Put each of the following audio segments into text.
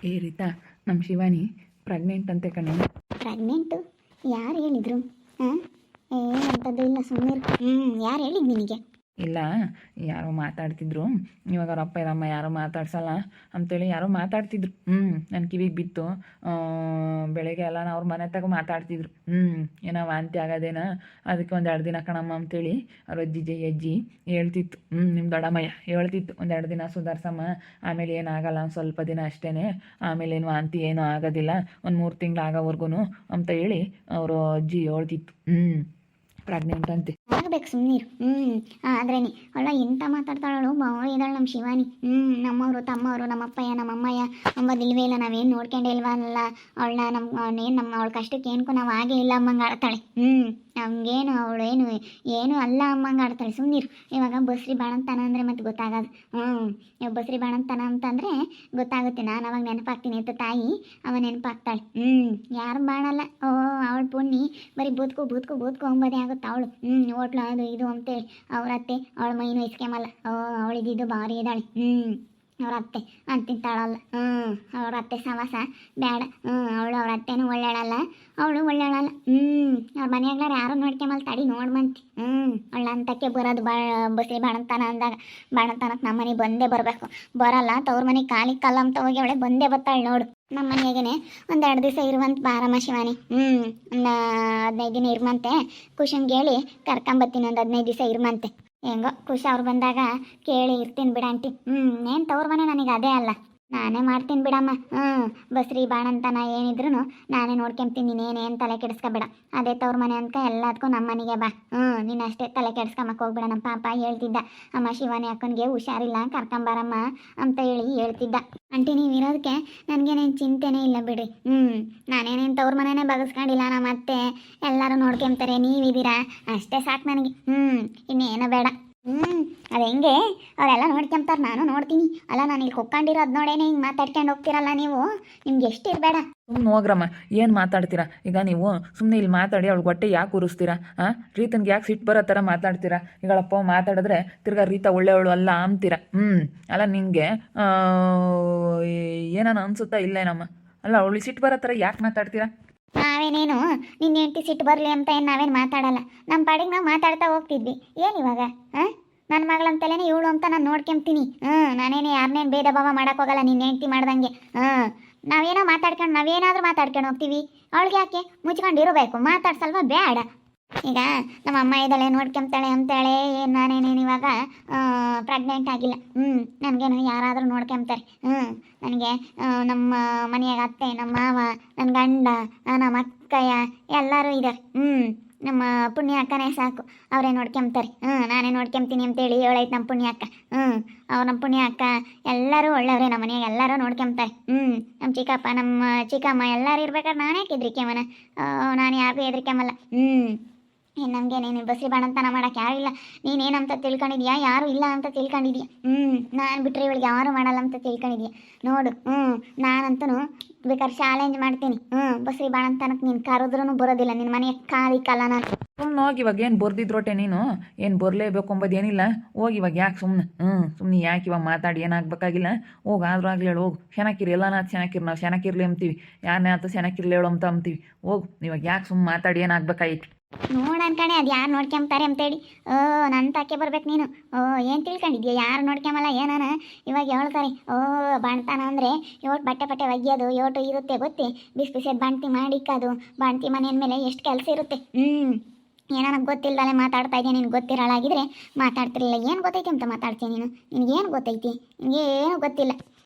ಏ ರೀತಾ, ನಮ್ಮ ಶಿವಾನಿ ಪ್ರೆಗ್ನೆಂಟ್ ಅಂತೆ ಕಣೆ. ಪ್ರೆಗ್ನೆಂಟು? ಯಾರು ಹೇಳಿದ್ರು? ಹಾಂ, ಏನಂತದ್ದು ಇಲ್ಲ, ಸುಮ್ಮನೆ. ಯಾರು ಹೇಳಿದ್ದು ನಿನಗೆ? ಇಲ್ಲ, ಯಾರೋ ಮಾತಾಡ್ತಿದ್ರು. ಇವಾಗ ಅವ್ರ ಅಪ್ಪ ಇರಮ್ಮ ಯಾರೋ ಮಾತಾಡ್ಸಲ್ಲ ಅಂತೇಳಿ ಯಾರೋ ಮಾತಾಡ್ತಿದ್ರು. ನನ್ನ ಕಿವಿಗೆ ಬಿತ್ತು. ಬೆಳಗ್ಗೆ ಎಲ್ಲ ಅವ್ರ ಮನೆ ತಗೋ ಮಾತಾಡ್ತಿದ್ರು. ಏನೋ ವಾಂತಿ ಆಗೋದೇನ, ಅದಕ್ಕೆ ಒಂದೆರಡು ದಿನ ಕಣಮ್ಮ ಅಂತೇಳಿ ಅವ್ರ ಅಜ್ಜಿ ಹೇಳ್ತಿತ್ತು. ನಿಮ್ಮ ದೊಡ್ಡಮ್ಮಯ್ಯ ಹೇಳ್ತಿತ್ತು, ಒಂದೆರಡು ದಿನ ಸುಧಾರ್ಸಮ್ಮ, ಆಮೇಲೆ ಏನಾಗಲ್ಲ, ಸ್ವಲ್ಪ ದಿನ ಅಷ್ಟೇ, ಆಮೇಲೆ ಏನು ವಾಂತಿ ಏನೂ ಆಗೋದಿಲ್ಲ, ಒಂದು 3 ತಿಂಗಳು ಆಗೋವರೆಗೂ ಅಂತ ಹೇಳಿ ಅವರು ಅಜ್ಜಿ ಹೇಳ್ತಿತ್ತು. ಪ್ರೆಗ್ನೆಂಟ್ ಅಂತೆ. ಆಗಬೇಕು ಸುಮ್ಮನೀರು. ಆದ್ರೇನೆ ಅವಳ ಎಂತ ಮಾತಾಡ್ತಾಳಳು, ಅವಳು ಇದ್ದಾಳೆ ನಮ್ಮ ಶಿವಾನಿ. ನಮ್ಮವರು, ತಮ್ಮವರು, ನಮ್ಮಪ್ಪಯ್ಯ, ನಮ್ಮಮ್ಮಯ್ಯ ಅಂಬೋದಿಲ್ವೇ ಇಲ್ಲ. ನಾವೇನು ನೋಡ್ಕೊಂಡೇ ಇಲ್ವಲ್ಲ ಅವಳನ್ನ. ಅವಳ ಕಷ್ಟಕ್ಕೆ ಏನಕ್ಕೂ ನಾವು ಹಾಗೇ ಇಲ್ಲ ಅಮ್ಮಂಗೆ ಆಡ್ತಾಳೆ. ನಮಗೇನು ಅವಳು ಏನು ಅಲ್ಲ ಅಮ್ಮಂಗೆ ಆಡ್ತಾಳೆ. ಸುಮ್ಮನಿರು. ಇವಾಗ ಬಸ್ರಿ ಬಾಣಂತನ ಅಂದರೆ ಮತ್ತೆ ಗೊತ್ತಾಗೋದು. ಇವಾಗ ಬಸ್ರಿ ಬಾಣಂತನ ಅಂತಂದರೆ ಗೊತ್ತಾಗುತ್ತೆ. ನಾನು ಅವಾಗ ನೆನಪಾಗ್ತೀನಿ ಅಂತ ತಾಯಿ ಅವ ನೆನಪಾಗ್ತಾಳೆ. ಯಾರು ಬಾಣಲ್ಲ. ಅವಳು ಪುಣ್ಣಿ ಬರೀ ಬೂದ್ಕು ಅಂಬೋದೇ ಆಗುತ್ತೆ ಅವಳು. ಹೋಟ್ಲು ಅದು ಇದು ಅಂತೇಳಿ ಅವ್ರ ಅತ್ತೆ ಅವಳ ಮೈನು ಇಸ್ಕೆಮಲ್ಲ. ಅವಳಿದ್ದು ಭಾರಿ ಇದ್ದಾಳೆ. ಅವ್ರ ಅತ್ತೆ ಅಂತಿಂತಾಳಲ್ಲ. ಅವ್ರ ಅತ್ತೆ ಸವಾಸ ಬೇಡ. ಅವ್ರ ಅತ್ತೆನೂ ಒಳ್ಳೆಯಳಲ್ಲ, ಅವಳು ಒಳ್ಳೆಯಳಲ್ಲ. ಅವ್ರ ಮನೆಯಾಗ್ಲಾರ ಯಾರು ನೋಡ್ಕೊಂಬಲ್ಲ, ತಡಿ ನೋಡ್ಬಂತಿ. ಅವಳ ಅಂತಕ್ಕೆ ಬರೋದು ಬಸ್ರಿ ಬಾಣಂತನ ಅಂದಾಗ. ಬಾಣಂತನಕ್ಕೆ ನಮ್ಮ ಮನೆಗೆ ಬಂದೇ ಬರಬೇಕು. ಬರಲ್ಲ, ತವ್ರ ಮನೆಗೆ ಕಾಲಿಗೆ ಕಲ್ಲಂತ ಹೋಗಿ ಅವಳೆ ಬಂದೇ ಬರ್ತಾಳೆ ನೋಡು. ನಮ್ಮ ಮನೆಯಾಗೇ ಒಂದು 2 ದಿವಸ ಇರುವಂತ ಬಾರಮ್ಮ ಶಿವಾನಿ. ಒಂದು 15 ದಿನ ಇರುವಂತೆ. ಕುಶನ್ಗೆ ಹೇಳಿ ಕರ್ಕೊಂಬತ್ತೀನಿ, ಒಂದು 15 ದಿವಸ ಇರುವಂತೆ. ಹೆಂಗೋ ಖುಷಿ ಅವ್ರು ಬಂದಾಗ ಕೇಳಿ ಇರ್ತೀನಿ ಬಿಡ ಆಂಟಿ. ಏನು ತವ್ರ ಮನೆ ನನಗೆ ಅದೇ ಅಲ್ಲ, ನಾನೇ ಮಾಡ್ತೀನಿ ಬಿಡಮ್ಮ. ಬಸ್ರಿ ಬಾಣಂತನ ಏನಿದ್ರು ನಾನೇ ನೋಡ್ಕೊಂತೀನಿ. ನೀನೇನೇನು ತಲೆ ಕೆಡಿಸ್ಕೊಬೇಡ. ಅದೇ ತವ್ರ ಮನೆ ಅಂತ ಎಲ್ಲದಕ್ಕೂ ನಮ್ಮ ಮನೆಗೆ ಬಾ. ನೀನು ಅಷ್ಟೇ ತಲೆ ಕೆಡಿಸ್ಕೊಂಬಕ್ಕೆ ಹೋಗ್ಬೇಡ. ನಮ್ಮ ಪಾಪ ಹೇಳ್ತಿದ್ದ, ಅಮ್ಮ ಶಿವಾನಿ ಅಕ್ಕನಿಗೆ ಹುಷಾರಿಲ್ಲ, ಕರ್ಕೊಂಬಾರಮ್ಮ ಅಂತ ಹೇಳ್ತಿದ್ದ. ಆಂಟಿ ನೀವಿರೋದಕ್ಕೆ ನನಗೇನೇನು ಚಿಂತೆನೇ ಇಲ್ಲ ಬಿಡ್ರಿ. ನಾನೇನೇನು ತವ್ರ ಮನೆನೇ ಬಗಸ್ಕೊಂಡಿಲ್ಲ. ನಮ್ಮ ಅತ್ತೆ ಎಲ್ಲರೂ ನೋಡ್ಕೊಂತಾರೆ, ನೀವಿದ್ದೀರಾ, ಅಷ್ಟೇ ಸಾಕು ನನಗೆ. ಇನ್ನೇನು ಬೇಡ. ಅದು ಹೆಂಗೆ ಅವರೆಲ್ಲ ನೋಡ್ಕೊಂತಾರೆ, ನಾನು ನೋಡ್ತೀನಿ ಅಲ್ಲ. ನಾನು ಇಲ್ಲಿ ಕೊಕ್ಕೊಂಡಿರೋದು ನೋಡೇನೆ ಹಿಂಗೆ ಮಾತಾಡ್ಕೊಂಡು ಹೋಗ್ತಿರಲ್ಲ ನೀವು. ನಿಮ್ಗೆ ಎಷ್ಟು ಇರಬೇಡ. ಸುಮ್ಮನೆ ಹೋಗ್ರಮ್ಮ, ಏನು ಮಾತಾಡ್ತೀರಾ ಈಗ ನೀವು? ಸುಮ್ಮನೆ ಇಲ್ಲಿ ಮಾತಾಡಿ ಅವಳು ಹೊಟ್ಟೆ ಯಾಕೆ ಉರಿಸ್ತೀರಾ? ರೀತನ್ಗೆ ಯಾಕೆ ಸಿಟ್ಟು ಬರೋ ಥರ ಮಾತಾಡ್ತೀರಾ? ಈಗಳಪ್ಪ ಮಾತಾಡಿದ್ರೆ ತಿರ್ಗಾ ರೀತಾ ಒಳ್ಳೆಯವಳು ಅಲ್ಲ ಅಂತೀರಾ. ಅಲ್ಲ ನಿನಗೆ ಏನಾನ ಅನ್ಸುತ್ತಾ ಇಲ್ಲೇನಮ್ಮ? ಅಲ್ಲ ಅವಳು ಸಿಟ್ಟು ಬರೋ ಥರ ಯಾಕೆ ಮಾತಾಡ್ತೀರಾ? ನಾವೇನೇನು ನಿನ್ನ ಹೆಂಡತಿ ಸಿಟ್ಟು ಬರಲಿ ಅಂತ ಏನು ನಾವೇನು ಮಾತಾಡಲ್ಲ. ನಮ್ಮ ಪಾಡಿಗೆ ನಾವು ಮಾತಾಡ್ತಾ ಹೋಗ್ತಿದ್ವಿ. ಏನು ಇವಾಗ ನನ್ನ ಮಗಳಂತಲೇ ಇವಳು ಅಂತ ನಾನು ನೋಡ್ಕೊಂತೀನಿ. ನಾನೇನು ಯಾರನ್ನೇನು ಭೇದ ಭಾವ ಮಾಡೋಕ್ಕೋಗಲ್ಲ ನಿನ್ನ ಹೆಂಡತಿ ಮಾಡ್ದಂಗೆ. ನಾವೇನಾದ್ರೂ ಮಾತಾಡ್ಕೊಂಡು ಹೋಗ್ತೀವಿ. ಅವಳಿಗೆ ಯಾಕೆ ಮುಚ್ಕೊಂಡಿರಬೇಕು? ಮಾತಾಡ್ಸಲ್ವ? ಬೇಡ. ಈಗ ನಮ್ಮ ಅಮ್ಮ ಇದ್ದಾಳೆ, ನೋಡ್ಕೊಂತಾಳೆ ಅಂತೇಳೆ. ನಾನೇನೇನು ಇವಾಗ ಪ್ರೆಗ್ನೆಂಟ್ ಆಗಿಲ್ಲ. ನನಗೇನು ಯಾರಾದರೂ ನೋಡ್ಕೊಂತಾರೆ. ನನಗೆ ನಮ್ಮ ಮನೆಯಾಗ ಅತ್ತೆ, ನಮ್ಮ ಮಾವ, ನನ್ನ ಗಂಡ, ನಮ್ಮ ಅಕ್ಕಯ್ಯ ಎಲ್ಲರೂ ಇದ್ದಾರೆ. ನಮ್ಮ ಪುಣ್ಯ ಅಕ್ಕನೇ ಸಾಕು, ಅವರೇ ನೋಡ್ಕೊಂತಾರೆ. ನಾನೇ ನೋಡ್ಕೊಂತೀನಿ ಅಂತೇಳಿ ಹೇಳೈತೆ ನಮ್ಮ ಪುಣ್ಯ ಅಕ್ಕ. ನಮ್ಮ ಪುಣ್ಯ ಅಕ್ಕ ಎಲ್ಲರೂ ಒಳ್ಳೆಯವ್ರೆ. ನಮ್ಮ ಮನೆಯಾಗ ಎಲ್ಲರೂ ನೋಡ್ಕೊಂತಾರೆ. ನಮ್ಮ ಚಿಕ್ಕಪ್ಪ, ನಮ್ಮ ಚಿಕ್ಕಮ್ಮ ಎಲ್ಲರೂ ಇರ್ಬೇಕಾದ್ರೆ ನಾನೇ ಹೆದ್ರಿಕೆಮನ. ನಾನು ಯಾರಿಗೂ ಹೆದ್ರಿಕೆಮಲ್ಲ. ನಮಗೆ ನೀನು ಬಸ್ರಿ ಬಾಣಂತನ ಮಾಡೋಕ್ಕೆ ಯಾರು ಇಲ್ಲ. ನೀನೇನಂತ ತಿಳ್ಕೊಂಡಿದ್ಯಾ? ಯಾರು ಇಲ್ಲ ಅಂತ ತಿಳ್ಕೊಂಡಿದ್ಯಾ? ನಾನು ಬಿಟ್ಟರೆ ಇವಳಿಗೆ ಯಾರು ಮಾಡಲ್ಲ ಅಂತ ತಿಳ್ಕೊಂಡಿದ್ಯಾ? ನೋಡು, ನಾನಂತೂ ಬೇಕಾದ್ರೆ ಚಾಲೆಂಜ್ ಮಾಡ್ತೀನಿ. ಬಸ್ರಿ ಬಾಣಂತನಕ್ಕೆ ನೀನು ಕರೆದ್ರೂ ಬರೋದಿಲ್ಲ. ನಿನ್ನ ಮನೆಯ ಕಾಲಿಕ್ಕಲ್ಲ ನಾನು. ಸುಮ್ಮನೆ ಹೋಗಿ. ಇವಾಗ ಏನು ಬರ್ದಿದ್ರೋಟೆ ನೀನು? ಏನು ಬರಲೇಬೇಕು ಅಂಬೋದೇನಿಲ್ಲ. ಹೋಗಿ ಇವಾಗ ಯಾಕೆ ಸುಮ್ಮನೆ ಯಾಕೆ ಇವಾಗ ಮಾತಾಡಿ ಏನಾಗಬೇಕಾಗಿಲ್ಲ. ಹೋಗಿ ಆದ್ರೂ ಆಗಲಿ ಹೇಳು. ಹೋಗು, ಚೆನ್ನಾಗಿರಿ. ಎಲ್ಲ ಚೆನ್ನಾಗಿರಿ. ನಾವು ಚೆನ್ನಾಗಿರ್ಲಿ ಅಂತೀವಿ. ಯಾರನ್ನೇ ಆತ ಚೆನ್ನಾಗಿರ್ಲಿ ಹೇಳು ಅಂತ ಅಂತೀವಿ. ಹೋಗು ಇವಾಗ ಯಾಕೆ ಸುಮ್ಮನೆ ಮಾತಾಡಿ ಏನಾಗಬೇಕಾಗಿತ್ತು? ನೋಡನ್ಕಣೆ, ಅದು ಯಾರು ನೋಡ್ಕೊಂತಾರೆ ಅಂತೇಳಿ. ನನ್ನ ತಾಕೆ ಬರ್ಬೇಕು ನೀನು. ಏನು ತಿಳ್ಕೊಂಡಿದ್ಯಾ? ಯಾರು ನೋಡ್ಕೊಂಬಲ್ಲ ಏನಾನ ಇವಾಗ ಹೇಳ್ತಾರೆ. ಬಾಣ್ತಾನ ಅಂದರೆ ಬಟ್ಟೆ ಒಗ್ಯೋದು ಯೋಟು ಇರುತ್ತೆ ಗೊತ್ತಿ. ಬಿಸಿದ್ ಬಾಣ್ತಿ ಮಾಡಿಕ್ಕೋದು. ಬಾಣ್ತಿ ಮನೆಯ ಮೇಲೆ ಎಷ್ಟು ಕೆಲಸ ಇರುತ್ತೆ. ಏನೋ ನನಗೆ ಗೊತ್ತಿಲ್ಲದಲ್ಲೇ ಮಾತಾಡ್ತಾ ಇದೆಯಾ? ನಿನ್ಗೆ ಗೊತ್ತಿರಲಾಗಿದ್ರೆ ಮಾತಾಡ್ತಿರಲಿಲ್ಲ. ಏನು ಗೊತ್ತೈತಿ ಅಂತ ಮಾತಾಡ್ತೀನಿ ನೀನು? ನಿನಗೇನು ಗೊತ್ತೈತಿ? ನಿನಗೇನು ಗೊತ್ತಿಲ್ಲ.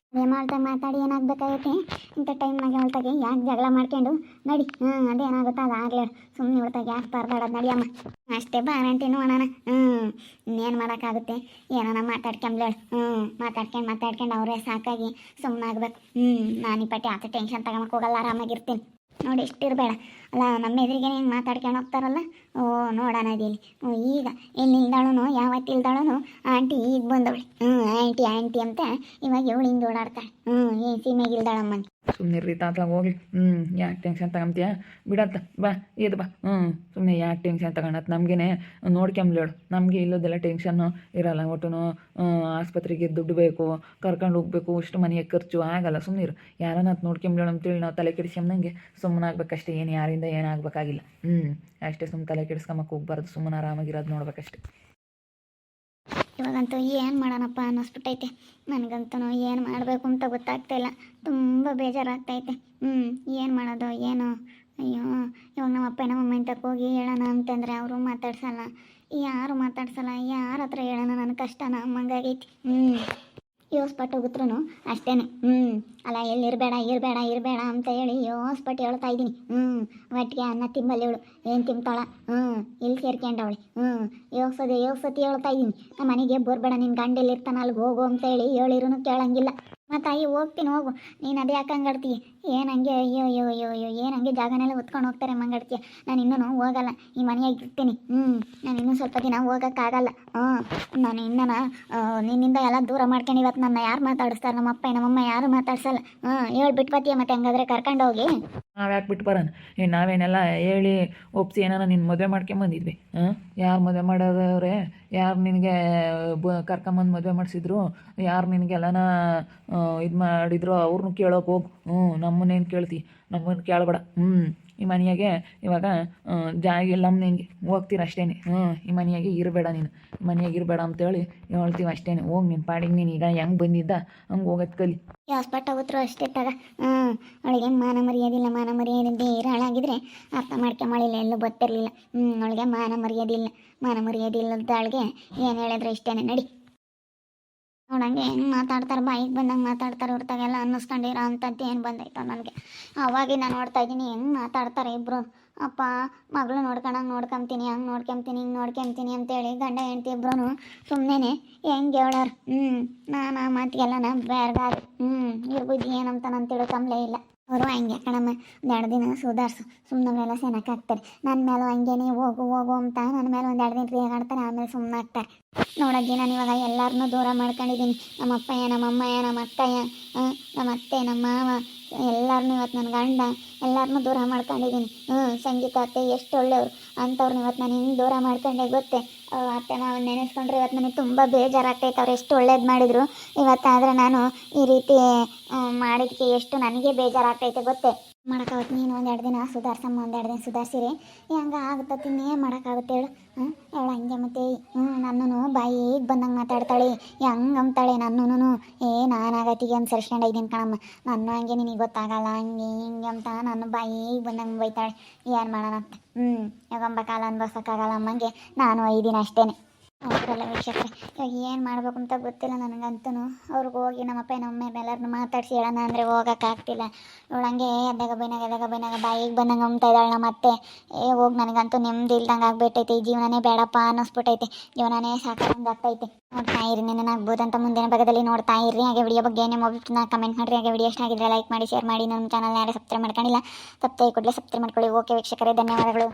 ಮಾಡ್ತಾ ಮಾತಾಡಿ ಏನಾಗಬೇಕಾಗೈತೆ ಇಂಥ ಟೈಮ್ನಾಗೆ ಹೊಳ್ತಾಗೆ ಯಾಕೆ ಜಗಳ ಮಾಡ್ಕೊಂಡು ನಡಿ. ಅದೇನಾಗುತ್ತಾ ಅದು ಆಗಲೇ. ಸುಮ್ಮನೆ ಹೊಳ್ತಾಗೆ ಯಾಕೆ ಪರದಾಡೋದು? ನಡಿಯಮ್ಮ ಅಷ್ಟೇ. ಬಾರಂಟಿ ನೋಡೋಣ. ಇನ್ನೇನು ಮಾಡೋಕ್ಕಾಗುತ್ತೆ? ಏನಾನ ಮಾತಾಡ್ಕೊಂಬ್ಲೇಳು. ಮಾತಾಡ್ಕೊಂಡು ಅವರೇ ಸಾಕಾಗಿ ಸುಮ್ಮನಾಗಬೇಕು. ನಾನು ಈ ಪಟ್ಟಿ ಆತ ಟೆನ್ಷನ್ ತಗೊಂಬಕ್ಕೆ ಹೋಗಲ್ಲ, ಆರಾಮಾಗಿರ್ತೀನಿ. ನೋಡಿ ಎಷ್ಟಿರಬೇಡ ಅಲ್ಲ. ನಮ್ಮ ಎದುರಿಗೆ ಹಿಂಗೆ ಮಾತಾಡ್ಕೊಂಡು ಹೋಗ್ತಾರಲ್ಲ. ನೋಡೋಣ ಅದಿಲ್ಲಿ. ಈಗ ಎಲ್ಲಿಲ್ದಾಳೂ ಯಾವತ್ತಿಲ್ದಾಳೂ ಆಂಟಿ ಈಗ ಬಂದವಳು. ಆಂಟಿ ಅಂತ ಇವಾಗ ಇವಳಿಂದ ಓಡಾಡ್ತಾಳೆ. ಏನು ಸೀಮೆಗಿಲ್ದಾಳಮ್ಮನ. ಸುಮ್ಮನೆ ತಾತ್ಲಾಗ ಹೋಗ್ಲಿ. ಯಾಕೆ ಟೆನ್ಷನ್ ತಗೊಂತೀಯ ಬಿಡತ್ತ ಬಾ ಇದು ಬಾ. ಸುಮ್ಮನೆ ಯಾಕೆ ಟೆನ್ಷನ್ ತಗೊಳತ್ ನಮಗೇನೆ ನೋಡ್ಕೊಂಬ್ಲೇಳು. ನಮಗೆ ಇಲ್ಲದೆಲ್ಲ ಟೆನ್ಷನ್ನು ಇರಲ್ಲ. ಒಟ್ಟು ಆಸ್ಪತ್ರೆಗೆ ದುಡ್ಡು ಬೇಕು, ಕರ್ಕೊಂಡು ಹೋಗ್ಬೇಕು, ಇಷ್ಟು ಮನೆಗೆ ಖರ್ಚು ಆಗಲ್ಲ. ಸುಮ್ಮನಿರು. ಯಾರನ್ನ ನೋಡ್ಕೊಂಬ್ಲೇಳು ಅಂತೇಳಿ ನಾವು ತಲೆ ಕೆಡಿಸ್ಕೊಂಬಂಗೆ ಸುಮ್ಮನೆ ಆಗ್ಬೇಕಷ್ಟೇ. ಏನು ಯಾರಿಂದ ಏನಾಗಬೇಕಾಗಿಲ್ಲ. ಅಷ್ಟೇ. ಸುಮ್ಮನೆ ತಲೆ ಕೆಡಿಸ್ಕೊಂಬಕ್ಕೆ ಹೋಗ್ಬಾರ್ದು. ಸುಮ್ಮನೆ ಆರಾಮಾಗಿರೋದು ನೋಡ್ಬೇಕಷ್ಟೆ. ಇವಾಗಂತೂ ಏನು ಮಾಡೋಣಪ್ಪ ಅನ್ನಿಸ್ಬಿಟ್ಟೈತೆ. ನನಗಂತೂ ಏನು ಮಾಡಬೇಕು ಅಂತ ಗೊತ್ತಾಗ್ತಾಯಿಲ್ಲ. ತುಂಬ ಬೇಜಾರಾಗ್ತೈತೆ. ಏನು ಮಾಡೋದು ಏನೋ. ಅಯ್ಯೋ, ಇವಾಗ ನಮ್ಮ ಅಪ್ಪ ನಮ್ಮಮ್ಮ ಇಂತಕ್ಕೆ ಹೋಗಿ ಹೇಳೋಣ ಅಂತಂದರೆ ಅವರು ಮಾತಾಡ್ಸಲ್ಲ, ಯಾರು ಮಾತಾಡ್ಸಲ್ಲ. ಯಾರ ಹತ್ರ ಹೇಳೋಣ ನನ್ನ ಕಷ್ಟನ ಅಮ್ಮಂಗಾಗೈತಿ. ಯೋಸ್ಪಟ್ಟು ಹೋಗುತ್ರು ಅಷ್ಟೇ. ಅಲ್ಲ ಇರಬೇಡ ಇರಬೇಡ ಇರಬೇಡ ಅಂತ ಹೇಳಿ ಯೋಸ್ಪಟ್ಟು ಹೇಳ್ತಾ ಇದ್ದೀನಿ. ಒಟ್ಟಿಗೆ ಅನ್ನ ತಿಂಬಲ್ಲಿ ಇವಳು ಏನು ತಿಂತಾಳ. ಇಲ್ಲಿ ಸೇರ್ಕೊಂಡವಳಿ. ಯೋಸತಿ ಹೇಳ್ತಾ ಇದ್ದೀನಿ. ನಮ್ಮ ಮನೆಗೆ ಬರ್ಬೇಡ, ನಿನ್ನ ಗಂಡೆಲ್ಲಿ ಇರ್ತಾನ ಅಲ್ಲಿಗೆ ಹೋಗು ಅಂತ ಹೇಳಿ ಹೇಳಿರೂ ಕೇಳಂಗಿಲ್ಲ. ಮತ್ತು ತಾಯಿ ಹೋಗ್ತೀನಿ ಹೋಗು, ನೀನು ಅದೇ ಯಾಕೆ ಹಂಗಾಡ್ತೀಯ? ಏನು ಹಂಗೆ ಅಯ್ಯೋ ಅಯ್ಯೋ ಅಯ್ಯೋ ಅಯ್ಯೋ ಏನು ಹಂಗೆ ಜಾಗನೆಲ್ಲ ಹೊತ್ಕೊಂಡು ಹೋಗ್ತಾರೆ ಮಂಗಾಡ್ತೀಯ? ನಾನು ಇನ್ನೂ ಹೋಗಲ್ಲ, ಈ ಮನೆಯಾಗಿ ಇರ್ತೀನಿ. ನಾನು ಇನ್ನೂ ಸ್ವಲ್ಪ ದಿನ ಹೋಗೋಕ್ಕಾಗಲ್ಲ. ನಾನು ಇನ್ನೂ ನಿನ್ನಿಂದ ಎಲ್ಲ ದೂರ ಮಾಡ್ಕೊಂಡು ಇವತ್ತು ನನ್ನ ಯಾರು ಮಾತಾಡಿಸ್ತಾರೆ? ನಮ್ಮ ಅಪ್ಪ ನಮ್ಮಮ್ಮ ಯಾರು ಮಾತಾಡ್ಸಲ್ಲ. ಹೇಳ್ಬಿಟ್ಟು ಬತ್ತೀಯ ಮತ್ತೆ ಹಂಗಾದ್ರೆ ಕರ್ಕೊಂಡು ಹೋಗಿ. ನಾವು ಯಾಕೆ ಬಿಟ್ಟು ಬರೋಣ? ನಾವೇನೆಲ್ಲ ಹೇಳಿ ಒಪ್ಸಿ ಏನಾರ ನಿನ್ನ ಮದುವೆ ಮಾಡ್ಕೊಂಬಂದಿದ್ವಿ. ಯಾರು ಮದುವೆ ಮಾಡೋದವ್ರೆ? ಯಾರು ನಿನಗೆ ಕರ್ಕೊಂಬಂದು ಮದುವೆ ಮಾಡಿಸಿದ್ರು? ಯಾರು ನಿನಗೆಲ್ಲನ ಇದು ಮಾಡಿದ್ರು ಅವ್ರನ್ನೂ ಕೇಳೋಕೆ ಹೋಗು. ನಮ್ಮನ್ನೇನು ಕೇಳ್ತಿ? ನಮ್ಮನ್ನು ಕೇಳಬೇಡ. ಈ ಮನೆಯಾಗೆ ಇವಾಗ ಜಾಗ ಇಲ್ಲ ನಿನಗೆ, ಹೋಗ್ತೀರ ಅಷ್ಟೇ. ಈ ಮನೆಯಾಗೆ ಇರಬೇಡ, ನೀನು ಈ ಮನೆಯಾಗೆ ಇರಬೇಡ ಅಂತೇಳಿ ಹೇಳ್ತೀವಿ ಅಷ್ಟೇ. ಹೋಗಿ ನಿನ್ನ ಪಾಡಿಗೆ ನೀನು ಈಗ ಹೆಂಗೆ ಬಂದಿದ್ದ ಹಂಗೆ ಹೋಗೋದು ಕಲಿ. ಹಾಸ್ಪಟ್ ಹೋಗ್ರು ಅಷ್ಟೇ ತಗ. ಅವಳಿಗೆ ಮಾನ ಮರ್ಯಾದಿಲ್ಲ. ಮಾನ ಮರ್ಯಾದೆ ಹಾಳಾಗಿದ್ರೆ ಅರ್ಥ ಮಾಡ್ಕೊಂಬಳಿಲ್ಲ, ಎಲ್ಲೂ ಗೊತ್ತಿರಲಿಲ್ಲ. ಅವಳಿಗೆ ಮಾನ ಮರ್ಯಾದೆ ಇಲ್ಲದಾಳಿಗೆ ಏನು ಹೇಳಿದ್ರೆ ಇಷ್ಟೇ. ನಡಿ ನೋಡಂಗೆ ಹೆಂಗೆ ಮಾತಾಡ್ತಾರೆ, ಬಾಯಿಗೆ ಬಂದಂಗೆ ಮಾತಾಡ್ತಾರೆ. ಹೊರ್ತಾಗೆಲ್ಲ ಅನ್ನಿಸ್ಕೊಂಡಿರೋ ಅಂಥದ್ದು ಏನು ಬಂದೈತೋ ನನಗೆ. ಅವಾಗೆ ನಾನು ನೋಡ್ತಾ ಇದ್ದೀನಿ ಹೆಂಗೆ ಮಾತಾಡ್ತಾರೆ ಇಬ್ಬರು. ಅಪ್ಪ ಮಗಳು ನೋಡ್ಕೊಂಡಂಗೆ ನೋಡ್ಕೊಂತೀನಿ, ಹಂಗೆ ನೋಡ್ಕೊಂತೀನಿ, ಹಿಂಗೆ ನೋಡ್ಕೊಂತೀನಿ ಅಂತೇಳಿ ಗಂಡ ಹೆಂಡ್ತಿ ಇಬ್ರು ಸುಮ್ಮನೆ ಹೆಂಗೆ ಹೇಳೋರು. ನಾನು ಆ ಮಾತಿಗೆಲ್ಲ ಬೇರ್ಗಾದ ಇರ್ಬೋದು ಏನಂತ ನಾನು ತಿಳ್ಕೊಂಬ್ಲೇ ಇಲ್ಲ. ಅವರು ಹಂಗೆ ಕಣಮ್ಮ, ಒಂದೆರಡು ದಿನ ಸುಧಾರಿಸು, ಸುಮ್ಮನೆ ಮೇಲೆ ಸೆನಕ್ಕಾಗ್ತಾರೆ. ನನ್ನ ಮೇಲೂ ಹಂಗೇನೆ ಹೋಗು ಹೋಗು ಅಂತ ನನ್ನ ಮೇಲೆ ಒಂದೆರಡು ದಿನ ರೇಗಾಡ್ತಾರೆ, ಆಮೇಲೆ ಸುಮ್ಮನೆ ಆಗ್ತಾರೆ. ನೋಡಜ್ಜಿ, ನಾನು ಇವಾಗ ಎಲ್ಲರನ್ನೂ ದೂರ ಮಾಡ್ಕೊಂಡಿದ್ದೀನಿ. ನಮ್ಮ ಅಪ್ಪಯ್ಯ, ನಮ್ಮ ಅಮ್ಮಯ್ಯ, ನಮ್ಮ ಅಕ್ಕಯ್ಯ, ನಮ್ಮ ಅತ್ತೆ, ನಮ್ಮ ಮಾವ ಎಲ್ಲರನ್ನೂ ಇವತ್ತು ನನ್ನ ಗಂಡ ಎಲ್ಲರನ್ನೂ ದೂರ ಮಾಡ್ಕೊಂಡಿದ್ದೀನಿ. ಸಂಗೀತ ಅತ್ತೆ ಎಷ್ಟು ಒಳ್ಳೆಯವರು ಅಂಥವ್ರನ್ನ ಇವತ್ತು ನಾನು ಹಿಂಗೆ ದೂರ ಮಾಡ್ಕೊಂಡೆ ಗೊತ್ತೇ. ಅತ್ತೆ ಮಾವ ನೆನೆಸ್ಕೊಂಡ್ರೆ ಇವತ್ತು ನನಗೆ ತುಂಬ ಬೇಜಾರಾಗ್ತೈತೆ. ಅವ್ರು ಎಷ್ಟು ಒಳ್ಳೇದು ಮಾಡಿದರು ಇವತ್ತಾದರೆ ನಾನು ಈ ರೀತಿ ಮಾಡಿದ್ದಕ್ಕೆ ಎಷ್ಟು ನನಗೆ ಬೇಜಾರಾಗ್ತೈತೆ ಗೊತ್ತೇ. ಮಾಡೋಕ್ಕಾಗುತ್ತೆ ನೀನು ಒಂದೆರಡು ದಿನ ಸುಧಾರಿಸಮ್ಮ, ಒಂದೆರಡು ದಿನ ಸುಧಾರಿಸಿರಿ ಹೆಂಗೆ ಆಗುತ್ತೆ. ಇನ್ನೇನು ಮಾಡೋಕ್ಕಾಗುತ್ತೆ ಹೇಳು. ಅವಳು ಹಂಗೆ ಮತ್ತೆ ನನ್ನೂ ಬಾಯಿಗೆ ಬಂದಂಗೆ ಮಾತಾಡ್ತಾಳೆ, ಹೆಂಗೆ ಅಂತಾಳೆ ನನ್ನೂ. ನಾನಾಗತ್ತಿಗೆ ಅನ್ಸರ್ಸ್ಕೊಂಡಿದ್ದೀನಿ ಕಣಮ್ಮ. ನನ್ನ ಹಂಗೆ ನಿನಗೆ ಗೊತ್ತಾಗಲ್ಲ ಹಂಗೆ ಹಿಂಗೆ ಅಂತ ನನ್ನ ಬಾಯಿಗೆ ಬಂದಂಗೆ ಬೈತಾಳೆ. ಏನು ಮಾಡೋಣ ಅಂತ ಯಾವಂಬ ಕಾಲ ಅನ್ಭವಿಸೋಕ್ಕಾಗಲ್ಲ ಅಮ್ಮಂಗೆ. ನಾನು 5 ದಿನ ಅಷ್ಟೇ. ಅವರೆಲ್ಲ ವೀಕ್ಷಕರೇ, ಇವಾಗ ಏನು ಮಾಡಬೇಕು ಅಂತ ಗೊತ್ತಿಲ್ಲ ನನಗಂತೂ. ಅವ್ರಿಗೆ ಹೋಗಿ ನಮ್ಮಪ್ಪ ನಮ್ಮಮ್ಮ ಎಲ್ಲರನ್ನೂ ಮಾತಾಡಿಸಿ ಹೇಳೋಣ ಅಂದರೆ ಹೋಗೋಕ್ಕಾಗ್ತಿಲ್ಲ. ಇವಳಂಗೆ ಎದಾಗ ಬೈನಾಗ ಬಾಯಿಗೆ ಬಂದಂಗೆ ಅಂಬ್ತಾ ಇದ್ದಾಳೆ ನಮ್ಮ ಅತ್ತೆ. ಹೋಗಿ ನನಗಂತೂ ನೆಮ್ಮದಿ ಇಲ್ದಂಗೆ ಆಗ್ಬಿಟ್ಟೈತೆ. ಈ ಜೀವನನೇ ಬೇಡಪ್ಪ ಅನ್ನಿಸ್ಬಿಟ್ಟೈತೆ. ಜೀವನನೇ ಸಾಕಾದಂಗೆ ಆಗ್ತೈತೆ. ನೋಡ್ತಾ ಇರಿ, ನೆನನಾಗ್ಬೋದಂತ ಮುಂದಿನ ಭಾಗದಲ್ಲಿ ನೋಡ್ತಾ ಇರ್ರಿ. ಹಾಗೆ ವಿಡಿಯೋ ಬಗ್ಗೆ ಏನೇ ಮೊಬೈಲ್ನ ಕಮೆಂಟ್ ಮಾಡಿರಿ. ಹಾಗೆ ವಿಡಿಯೋ ಇಷ್ಟ ಆಗಿದ್ರೆ ಲೈಕ್ ಮಾಡಿ, ಶೇರ್ ಮಾಡಿ. ನಮ್ಮ ಚಾನಲ್ನ ಯಾರೇ ಸಬ್ಸ್ಕ್ರೈಬ್ ಮಾಡ್ಕೊಂಡಿಲ್ಲ ಸಬ್ಸ್ಕ್ರೈಬ್ ಕೂಡಲೇ ಸಬ್ಸ್ಕ್ರೈಬ್ ಮಾಡ್ಕೊಳ್ಳಿ. ಓಕೆ ವೀಕ್ಷಕರೇ, ಧನ್ಯವಾದಗಳು.